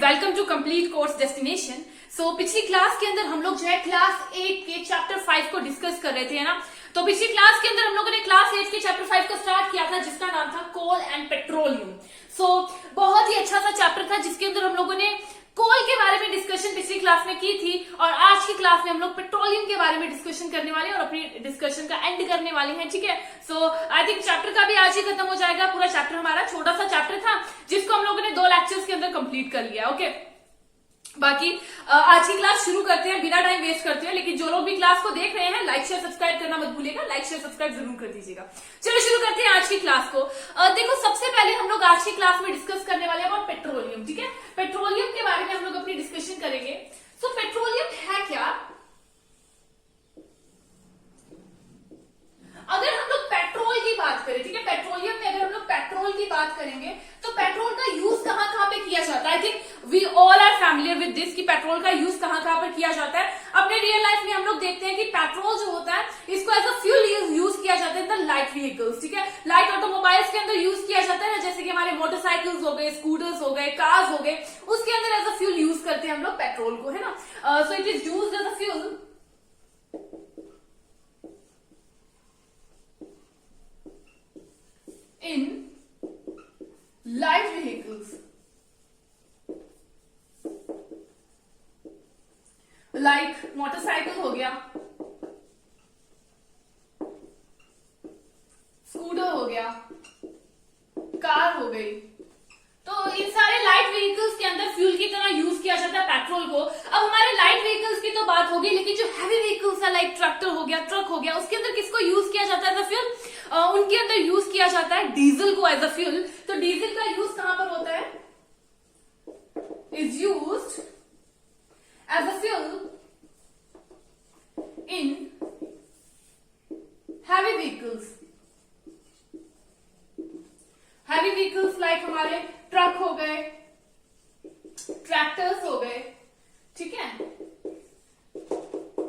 Welcome to complete course destination. So पिछली class के अंदर हम लोग जो है क्लास 8 के चैप्टर 5 को डिस्कस कर रहे थे, है ना। तो पिछली क्लास के अंदर हम लोगों ने क्लास 8 के चैप्टर 5 को स्टार्ट किया था, जिसका नाम था कोल एंड पेट्रोलियम। सो बहुत ही अच्छा सा चैप्टर था, जिसके अंदर हम लोगों ने कोल के बारे में डिस्कशन पिछली क्लास में की थी, और आज की क्लास में हम लोग पेट्रोलियम के बारे में डिस्कशन करने वाले हैं और अपनी डिस्कशन का एंड करने वाले हैं, ठीक है। सो आई थिंक चैप्टर का भी आज ही खत्म हो जाएगा। पूरा चैप्टर हमारा छोटा सा चैप्टर था, जिसको हम लोगों ने 2 लेक्चर्स के अंदर कंप्लीट कर लिया। ओके, बाकी आज की क्लास शुरू करते हैं बिना टाइम वेस्ट करते हैं। लेकिन जो लोग भी क्लास को देख रहे हैं, लाइक शेयर सब्सक्राइब करना मत भूलिएगा, लाइक शेयर सब्सक्राइब जरूर कर दीजिएगा। चलो शुरू करते हैं आज की क्लास को। देखो, सबसे पहले हम लोग आज की क्लास में डिस्कस करने वाले हैं अबाउट पेट्रोलियम, ठीक है। पेट्रोलियम के बारे में हम लोग अपनी डिस्कशन करेंगे। सो पेट्रोलियम है क्या? अगर हम लोग पेट्रोल की बात करें, ठीक है, पेट्रोलियम में अगर हम लोग पेट्रोल की बात करेंगे तो पेट्रोल का यूज कहां कहां पे किया जाता है? I think we all are familiar with this कि पेट्रोल का यूज कहां कहां पर किया जाता है। अपने रियल लाइफ में हम लोग देखते हैं कि पेट्रोल जो होता है, इसको एज अ फ्यूल यूज किया जाता है इन द लाइट व्हीकल्स, ठीक है। लाइट ऑटोमोबाइल्स के अंदर यूज किया जाता है, जैसे कि हमारे मोटरसाइकिल्स हो गए, स्कूटर्स हो गए, कार्स हो गए, उसके अंदर एज अ फ्यूल यूज करते हैं हम लोग पेट्रोल को, है ना। So it is used as a fuel in light vehicles like motorcycle हो गया, स्कूटर हो गया, कार हो गई। तो इन सारे लाइट व्हीकल्स के अंदर फ्यूल की तरह यूज किया जाता है पेट्रोल को। अब हमारे लाइट व्हीकल्स की तो बात होगी, लेकिन जो हैवी व्हीकल्स है लाइक ट्रैक्टर हो गया, ट्रक हो गया, उसके अंदर किसको यूज किया जाता है एज अ फ्यूल? उनके अंदर यूज किया जाता है डीजल को एज अ फ्यूल। तो डीजल का यूज कहां पर होता है? Is used as a fuel in heavy vehicles. Heavy vehicles like हमारे ट्रक हो गए, ट्रैक्टर्स हो गए, ठीक है।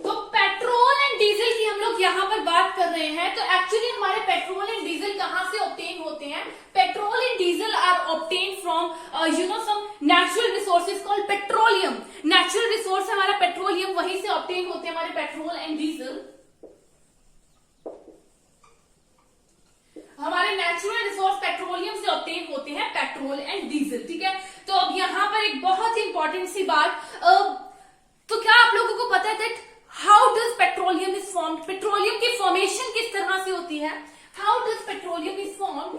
तो पेट्रोल एंड डीजल की हम लोग यहां पर बात कर रहे हैं। तो एक्चुअली हमारे पेट्रोल एंड डीजल कहां से ऑब्टेन होते हैं? Petrol and diesel are obtain from some natural resources called petroleum. Natural resource हमारा पेट्रोलियम, वहीं से ऑब्टेन होते हैं हमारे पेट्रोल एंड डीजल। हमारे नेचुरल रिसोर्स पेट्रोलियम से ऑब्टेन होते हैं पेट्रोल एंड डीजल, ठीक है। तो अब यहां पर एक बहुत ही इंपॉर्टेंट सी बात, तो क्या आप लोगों को पता है that how does petroleum is formed? Petroleum की फॉर्मेशन किस तरह से होती है? How does petroleum is formed?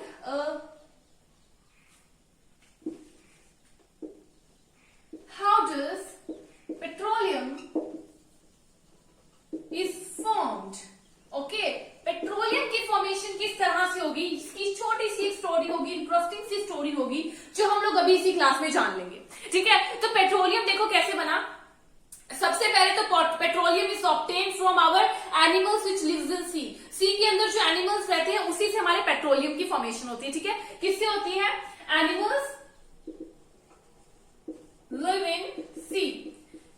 How does petroleum is formed? Okay, petroleum की फॉर्मेशन किस तरह से होगी, इसकी छोटी सी स्टोरी होगी, इंटरेस्टिंग सी स्टोरी होगी, जो हम लोग अभी इसी क्लास में जान लेंगे, ठीक है। तो पेट्रोलियम देखो कैसे बना। सबसे पहले तो petroleum is obtain from our animals which lives in sea. Sea के अंदर जो एनिमल्स रहते हैं, उसी से हमारे पेट्रोलियम की फॉर्मेशन होती है, ठीक है। किससे होती है? Animals live in sea.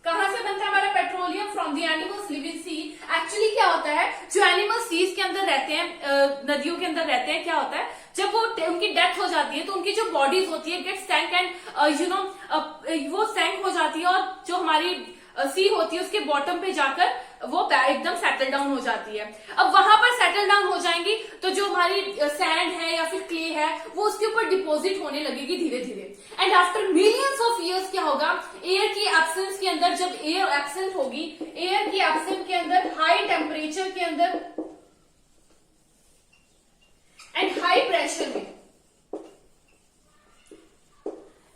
कहां से बनता है हमारा petroleum? From the animals live in sea. Actually क्या होता है, जो एनिमल्स सीज के अंदर रहते हैं, नदियों के अंदर रहते हैं, क्या होता है, जब वो उनकी डेथ हो जाती है तो उनकी जो बॉडीज होती है गेट सैंक एंड वो सैंक हो जाती है, और जो हमारी सी होती है उसके बॉटम पे जाकर वो एकदम सेटल डाउन हो जाती है। अब वहां पर सेटल डाउन हो जाएंगी तो जो हमारी सैंड है या फिर क्ले है, वो उसके ऊपर डिपॉजिट होने लगेगी धीरे धीरे। And after millions of years क्या होगा, एयर की एब्सेंस के अंदर, जब एयर एब्सेंट होगी, एयर की एब्सेंस के अंदर हाई टेम्परेचर के अंदर एंड हाई प्रेशर में,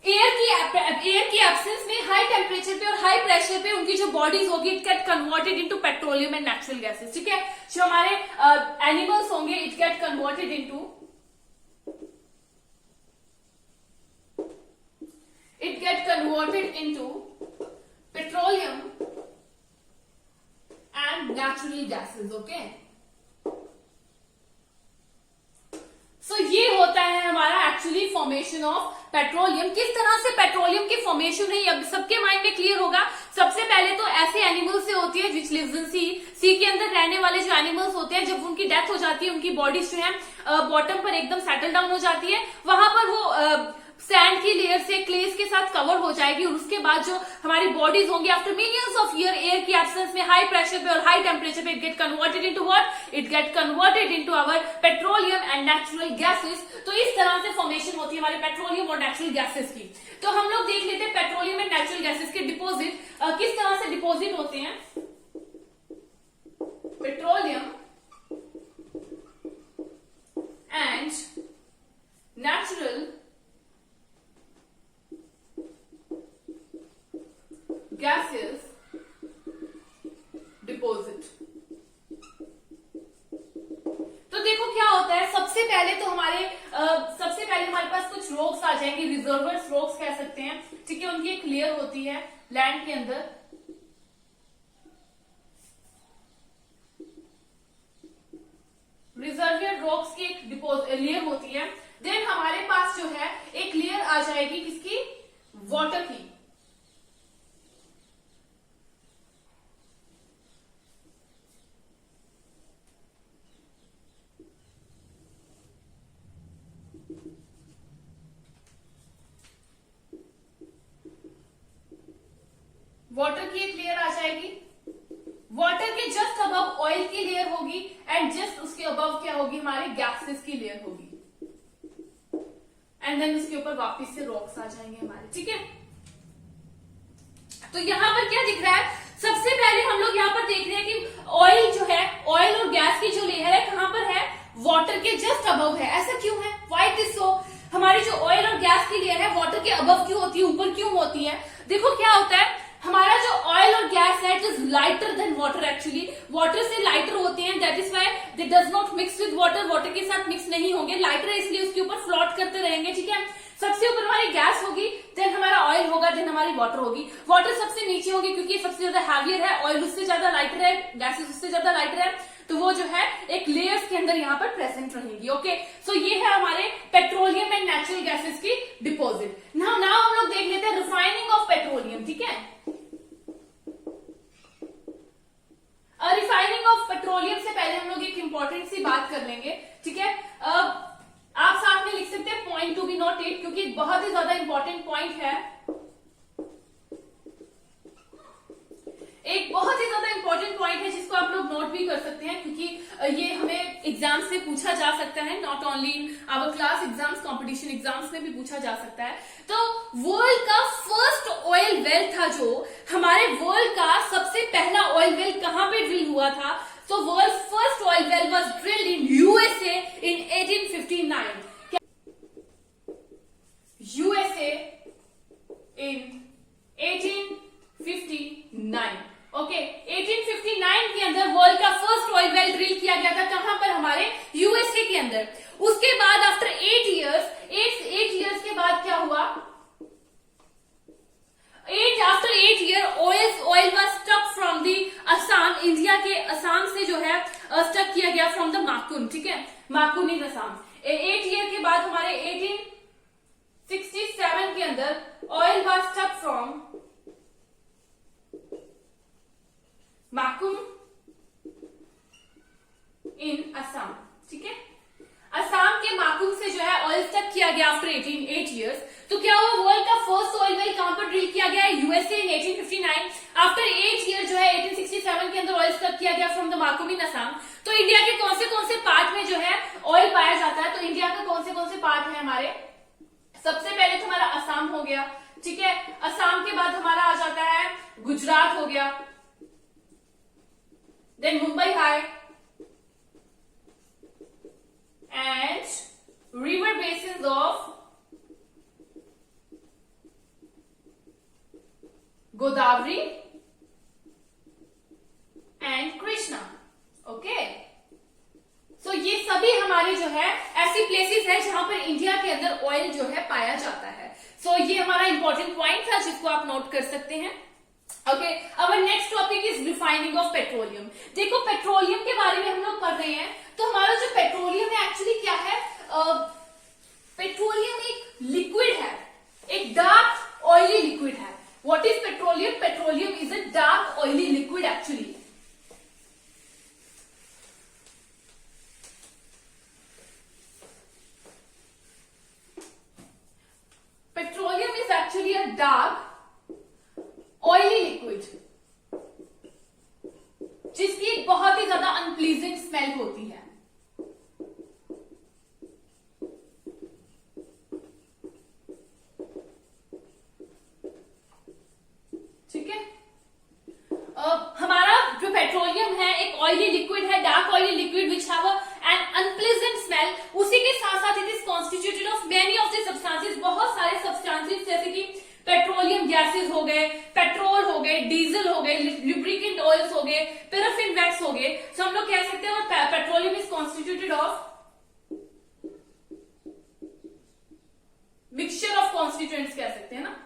एयर की एब्सेंस में हाई टेम्परेचर पे और हाई प्रेशर पे उनकी जो बॉडीज होगी, it get converted into petroleum and natural gases, ठीक है। जो हमारे एनिमल्स होंगे, it get converted into petroleum and natural gases, okay. So ये होता है हमारा एक्चुअली फॉर्मेशन ऑफ पेट्रोलियम। किस तरह से पेट्रोलियम की फॉर्मेशन है, अब सबके माइंड में क्लियर होगा। सबसे पहले तो ऐसे एनिमल्स से होती है विच लिव्स इन सी। सी के अंदर रहने वाले जो एनिमल्स होते हैं, जब उनकी डेथ हो जाती है, उनकी बॉडीज जो है बॉटम पर एकदम सेटल डाउन हो जाती है, वहां पर वो सैंड की लेयर से क्लेस के साथ कवर हो जाएगी और उसके बाद जो हमारी बॉडीज होंगी after millions of year air की एब्सेंस में हाई प्रेशर पे और हाई टेम्परेचर पे it get converted into what, it get converted into our petroleum and natural gases. तो इस तरह से फॉर्मेशन होती है हमारे पेट्रोलियम और नेचुरल गैसेस की। तो हम लोग देख लेते हैं पेट्रोलियम एंड नेचुरल गैसेस के डिपोजिट किस तरह से डिपोजिट होते हैं। Petroleum and natural gaseous deposit। तो देखो क्या होता है, सबसे पहले हमारे पास कुछ रॉक्स आ जाएंगे, रिजर्वर्स रॉक्स कह सकते हैं, ठीक है। उनकी एक लेयर होती है लैंड के अंदर, रिजर्वियर रॉक्स की एक लेयर होती है। देन हमारे पास जो है एक लेयर आ जाएगी किसकी, वाटर की। वाटर की एक लेयर आ जाएगी, वाटर के जस्ट अबव ऑयल की लेयर होगी एंड जस्ट उसके अबव क्या होगी, हमारे गैसेस की लेयर होगी। एंड देन उसके ऊपर वापस से रॉक्स आ जाएंगे हमारे, ठीक है। तो यहां पर क्या दिख रहा है, सबसे पहले हम लोग यहां पर देख रहे हैं कि ऑयल जो है, ऑयल और गैस की जो लेयर है कहां पर है, वाटर के जस्ट अबव है। ऐसा क्यों है, व्हाई इट इज सो? हमारी जो ऑयल और गैस की लेयर है वाटर के अबव क्यों होती है, ऊपर क्यों होती है? देखो क्या होता है, हमारा जो ऑयल और गैस है it is lighter than water. Actually water से लाइटर होते हैं, that is why they does not mix with water, water के साथ मिक्स नहीं होंगे, लाइटर है इसलिए उसके ऊपर फ्लोट करते रहेंगे, ठीक है। सबसे ऊपर हमारी गैस होगी, देन हमारा ऑयल होगा, देन हमारी वाटर होगी। वाटर सबसे नीचे होगी क्योंकि सबसे ज्यादा हैवियर है, ऑयल उससे ज्यादा लाइटर है, गैसेस उससे ज्यादा लाइटर है, तो वो जो है एक लेयर्स के अंदर यहाँ पर प्रेजेंट रहेंगी। ओके, सो ये है हमारे पेट्रोलियम एंड नेचुरल गैसेस की डिपोजिट। नाउ हम लोग देख लेते हैं रिफाइनिंग ऑफ पेट्रोलियम, ठीक है। रिफाइनिंग ऑफ पेट्रोलियम से पहले हम लोग एक इंपॉर्टेंट सी बात कर लेंगे, ठीक है। आप साथ में लिख सकते हैं पॉइंट टू बी नोटेड, क्योंकि बहुत ही ज्यादा इंपॉर्टेंट पॉइंट है, एक बहुत ही ज्यादा इंपॉर्टेंट पॉइंट है जिसको आप लोग नोट भी कर सकते हैं, क्योंकि ये हमें एग्जाम्स में पूछा जा सकता है, not only in our class exams, competition exams में भी पूछा जा सकता है। तो वर्ल्ड का फर्स्ट ऑयल वेल था, जो हमारे वर्ल्ड का सबसे पहला ऑयल वेल कहां पे ड्रिल हुआ था? तो world first oil well was drilled in USA in 1859। USA in 1859। Okay, 1859 के अंदर वर्ल्ड का फर्स्ट ऑयल वेल ड्रिल किया गया था, कहां पर? हमारे यूएसए के अंदर। उसके बाद आफ्टर 8 इयर्स के बाद क्या हुआ? After 8 year oil was stuck from the Assam, India के असम से जो है स्टक किया गया फ्रॉम द माकुन, ठीक है, माकुन इन असम। 8 ईयर के बाद हमारे 1867 के अंदर oil was stuck from Makum इन असम, ठीक है। असम के माकुम से जो है ऑयल स्टक किया गया आफ्टर 8 इयर्स। तो क्या हुआ, वर्ल्ड का फर्स्ट ऑयल वेल कहां पर ड्रिल किया गया है? यूएसए इन 1859। आफ्टर 8 ईयर जो है 1867 के अंदर ऑयल स्टक किया गया फ्रॉम द माकुम इन असम। तो इंडिया के कौन से पार्ट में जो है ऑयल पाया जाता है? तो इंडिया के कौन से पार्ट है हमारे? सबसे पहले तो हमारा असम हो गया, ठीक है। असम के बाद हमारा आ जाता है गुजरात हो गया, then Mumbai high and river basins of Godavari and Krishna. Okay, so ये सभी हमारे जो है ऐसी प्लेसेस है जहां पर इंडिया के अंदर ऑयल जो है पाया जाता है। सो ये हमारा इंपॉर्टेंट पॉइंट था जिसको आप नोट कर सकते हैं। Okay, our next topic is refining of petroleum. देखो पेट्रोलियम के बारे में हम लोग पढ़ रहे हैं, तो हमारा जो पेट्रोलियम है एक्चुअली क्या है? पेट्रोलियम एक लिक्विड है, एक डार्क ऑयली लिक्विड है। What is petroleum? Petroleum is a dark oily liquid actually. Dark oily liquid जिसकी एक बहुत ही ज्यादा अनप्लीजेंट स्मेल होती है। ठीक है, हमारा जो पेट्रोलियम है एक ऑयली लिक्विड है, dark oily liquid which have an unpleasant smell. उसी के साथ साथ it is constituted of many of the substances, बहुत सारे सब्सटेंसेस जैसे कि पेट्रोलियम गैसेस हो गए, पेट्रोल हो गए, डीजल हो गए, लुब्रिकेंट ऑयल्स हो गए, पैराफिन वैक्स हो गए। तो हम लोग कह सकते हैं petroleum is constituted of mixture of constituents कह सकते हैं ना।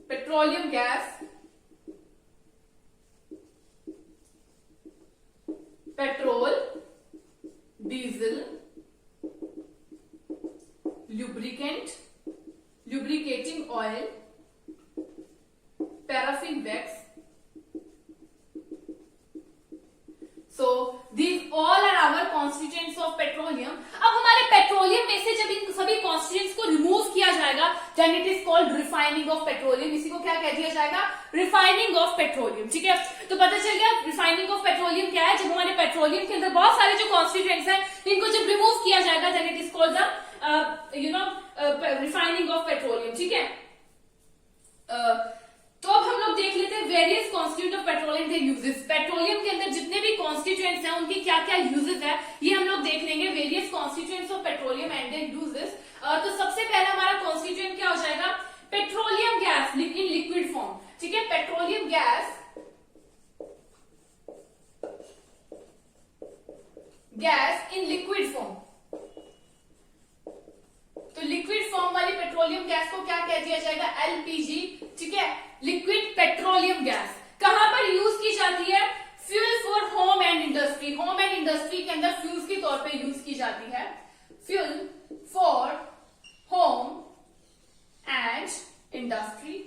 Petroleum gas, petrol, diesel, lubricant, lubricating oil, paraffin wax. So these all are our constituents of petroleum. अब हमारे पेट्रोलियम में से जब इन सभी constituents को रिमूव किया जाएगा then it is called refining of petroleum. इसी को क्या कह दिया जाएगा? refining of petroleum. ठीक है, तो पता चल गया refining of petroleum क्या है। जब हमारे पेट्रोलियम के अंदर बहुत सारे जो constituents हैं इनको जब रिमूव किया जाएगा then it is called the refining of petroleum. ठीक है, तो अब हम लोग देख लेते हैं various constituent of petroleum there uses. Petroleum के अंदर जितने भी कॉन्स्टिट्यूएंट्स हैं उनकी क्या क्या यूजेस है ये हम लोग देख लेंगे, various constituents of petroleum and there uses. तो सबसे पहला हमारा कॉन्स्टिट्यूएंट क्या हो जाएगा? Petroleum gas in liquid form. ठीक है, petroleum gas in liquid form. तो लिक्विड फॉर्म वाली पेट्रोलियम गैस को क्या कह दिया जाएगा? एलपीजी। ठीक है, लिक्विड पेट्रोलियम गैस कहां पर यूज की जाती है? Fuel for home and industry. Home and industry के अंदर फ्यूल के तौर पे यूज की जाती है। Fuel for home and industry.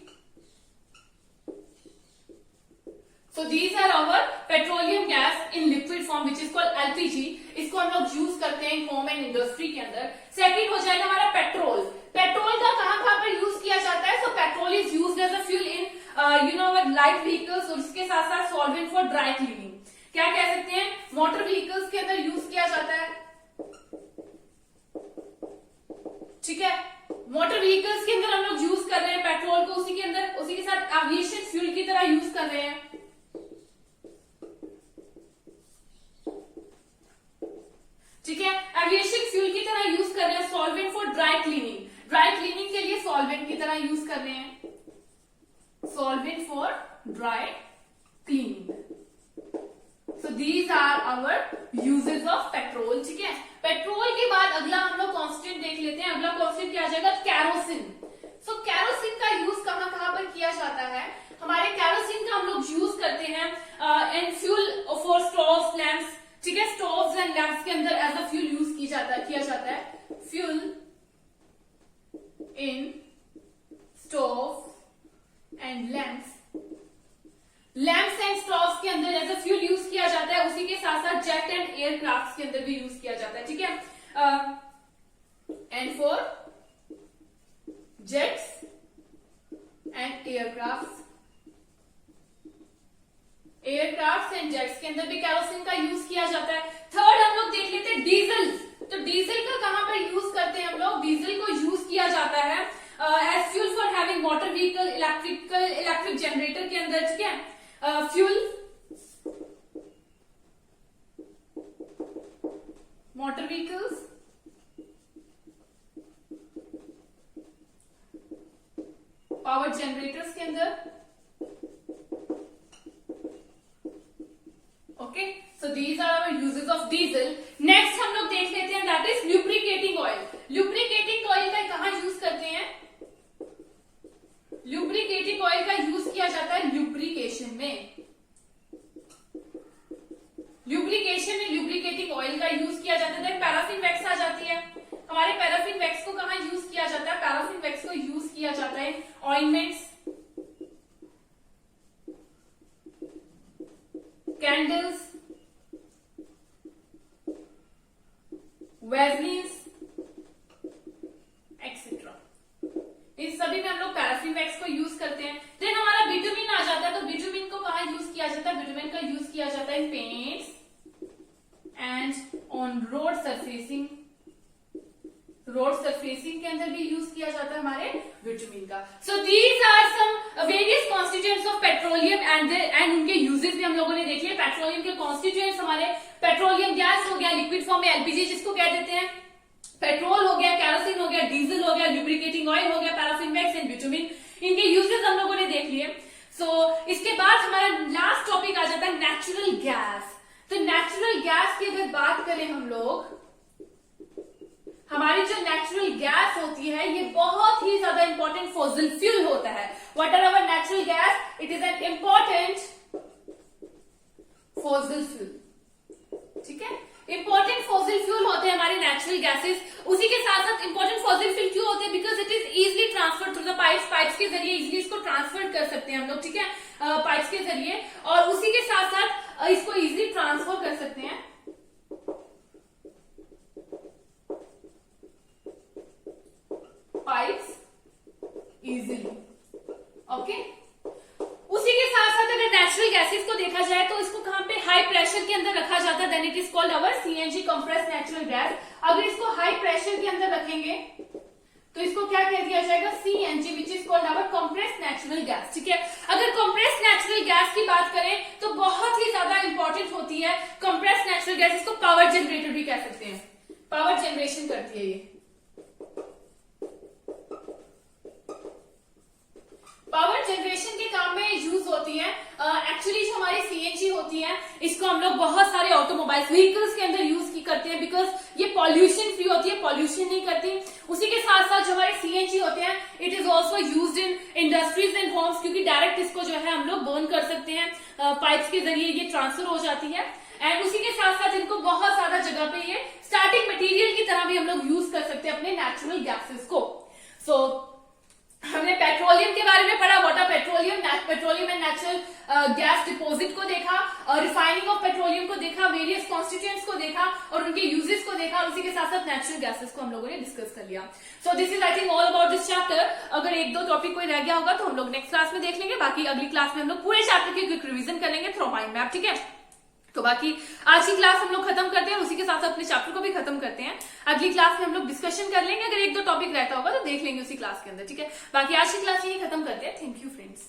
So these are our petroleum gas in liquid form which is called LPG. इसको हम लोग यूज करते हैं होम एंड इंडस्ट्री के अंदर। सेकंड हो जाएगा हमारा पेट्रोल। पेट्रोल का कहां पर यूज किया जाता है? So petrol is used as a fuel in light vehicles और इसके साथ साथ solvent for dry cleaning। क्या कह सकते हैं? मोटर व्हीकल्स के अंदर यूज किया जाता है। ठीक है, मोटर व्हीकल्स के अंदर हम लोग यूज कर रहे हैं पेट्रोल को, उसी के अंदर उसी के साथ एविएशन फ्यूल की तरह यूज कर रहे हैं। ठीक है, एविएशन फ्यूल की तरह यूज कर रहे हैं। Solvent for dry cleaning, dry cleaning के लिए सॉल्वेंट की तरह यूज कर रहे हैं। Solvent for dry cleaning. So these are our uses of petrol. ठीक है, पेट्रोल के बाद अगला हम लोग कॉन्स्टेंट देख लेते हैं। अगला कॉन्स्टेंट क्या आ जाएगा? कैरोसिन। सो कैरोसिन का यूज कहां कहां पर किया जाता है? हमारे कैरोसिन का हम लोग यूज करते हैं in fuel for stoves, lamps. ठीक है, स्टोव्स एंड लैंप्स के अंदर एज अ फ्यूल यूज किया जाता है। Fuel in stove and lamps. Lamps and stoves के अंदर एज अ फ्यूल यूज किया जाता है। उसी के साथ साथ जेट एंड एयरक्राफ्ट के अंदर भी यूज किया जाता है। ठीक है, and for jets and aircraft and jets के अंदर भी कैरोसिन का यूज किया जाता है। थर्ड हम लोग देख लेते हैं डीजल। तो डीजल का कहां पर यूज करते हैं हम लोग? डीजल को यूज किया जाता है as fuel for having motor vehicle, electric generator के अंदर। ठीक है, fuel motor vehicles, power generators के अंदर। Okay, so these are our uses of diesel. Next हम लोग देख लेते हैं that is lubricating oil. Lubricating oil का कहां यूज करते हैं? लुब्रिकेटिंग ऑयल का यूज किया जाता है लुब्रिकेशन में। लुब्रिकेटिंग ऑयल का यूज किया जाता है। पैराफिन वैक्स आ जाती है। हमारे पैराफिन वैक्स को कहां यूज किया जाता है? पैराफिन वैक्स को यूज किया जाता है ऑइंटमेंट्स, रोड सरफेसिंग के अंदर भी यूज किया जाता है हमारे विटामिन का। So these are some various constituents of petroleum and उनके यूजेस भी हम लोगों ने देख लिए। पेट्रोलियम के कॉन्स्टिट्यूएंट्स हमारे पेट्रोलियम गैस हो गया, लिक्विड फॉर्म में एलपीजी जिसको कह देते हैं, पेट्रोल हो गया, कैरोसिन हो गया, डीजल हो गया, लुब्रिकेटिंग ऑयल हो गया, पैराफिन वैक्स एंड बिटुमिन, इनके यूजेस हम लोगों ने देख लिए। इसके बाद हमारा लास्ट टॉपिक आ जाता है नेचुरल गैस। तो नेचुरल गैस की अगर बात करें हम लोग, हमारी जो नेचुरल गैस होती है ये बहुत ही ज्यादा इंपॉर्टेंट फॉसिल फ्यूल होता है। What are our natural gas? It is an important fossil fuel. ठीक है, इंपॉर्टेंट फॉसिल फ्यूल होते हैं हमारे नेचुरल गैसेस। उसी के साथ साथ इंपॉर्टेंट फॉसिल फ्यूल क्यों होते हैं? Because it is easily transfer through the pipes के जरिए इजिली इसको ट्रांसफर कर सकते हैं हम लोग। ठीक है, पाइप्स के जरिए, और उसी के साथ साथ इसको इजिली ट्रांसफर कर सकते हैं पाइप्स इजिली। ओके, उसी के साथ साथ अगर नेचुरल गैसेस को देखा जाए तो इसको कहां पे हाई प्रेशर के अंदर रखा जाता है, then it is called our CNG compressed natural gas. अगर इसको हाई प्रेशर के अंदर रखेंगे तो इसको क्या कह दिया जाएगा? CNG, which is called our compressed natural gas. ठीक है, अगर कंप्रेस्ड नेचुरल गैस की बात करें तो बहुत ही ज्यादा इंपॉर्टेंट होती है कंप्रेस्ड नेचुरल गैस। इसको पावर जनरेटर भी कह सकते हैं, पावर जनरेशन करती है ये। पावर जनरेशन के काम में यूज होती है। एक्चुअली जो हमारी सीएनजी होती है इसको हम लोग बहुत सारे ऑटोमोबाइल्स व्हीकल्स के अंदर यूज करते हैं, बिकॉज ये पॉल्यूशन फ्री होती है, पॉल्यूशन नहीं करती। उसी के साथ साथ जो हमारे सीएनजी होते हैं it is also used in industries and homes, क्योंकि डायरेक्ट इसको जो है हम लोग बर्न कर सकते हैं, पाइप्स के जरिए ये ट्रांसफर हो जाती है। एंड उसी के साथ साथ इनको बहुत ज्यादा जगह पे ये स्टार्टिंग मटेरियल की तरह भी हम लोग यूज कर सकते हैं अपने नेचुरल गैसेस को। हमने पेट्रोलियम के बारे में पढ़ा, what are petroleum and natural gas deposit को देखा, रिफाइनिंग ऑफ पेट्रोलियम को देखा, वेरियस कॉन्स्टिट्यूएंट्स को देखा और उनके यूजेस को देखा, और उसी के साथ साथ नेचुरल गैसेस को हम लोगों ने डिस्कस कर लिया। So this is I think all about this chapter. अगर एक दो टॉपिक कोई रह गया होगा तो हम लोग नेक्स्ट क्लास में देख लेंगे, बाकी अगली क्लास में हम लोग पूरे चैप्टर की क्विक रिविजन करेंगे थ्रू माइंड मैप। ठीक है, तो बाकी आज की क्लास हम लोग खत्म करते हैं, उसी के साथ अपने चैप्टर को भी खत्म करते हैं। अगली क्लास में हम लोग डिस्कशन कर लेंगे, अगर एक दो टॉपिक रहता होगा तो देख लेंगे उसी क्लास के अंदर। ठीक है, बाकी आज की क्लास यही खत्म करते हैं। Thank you friends.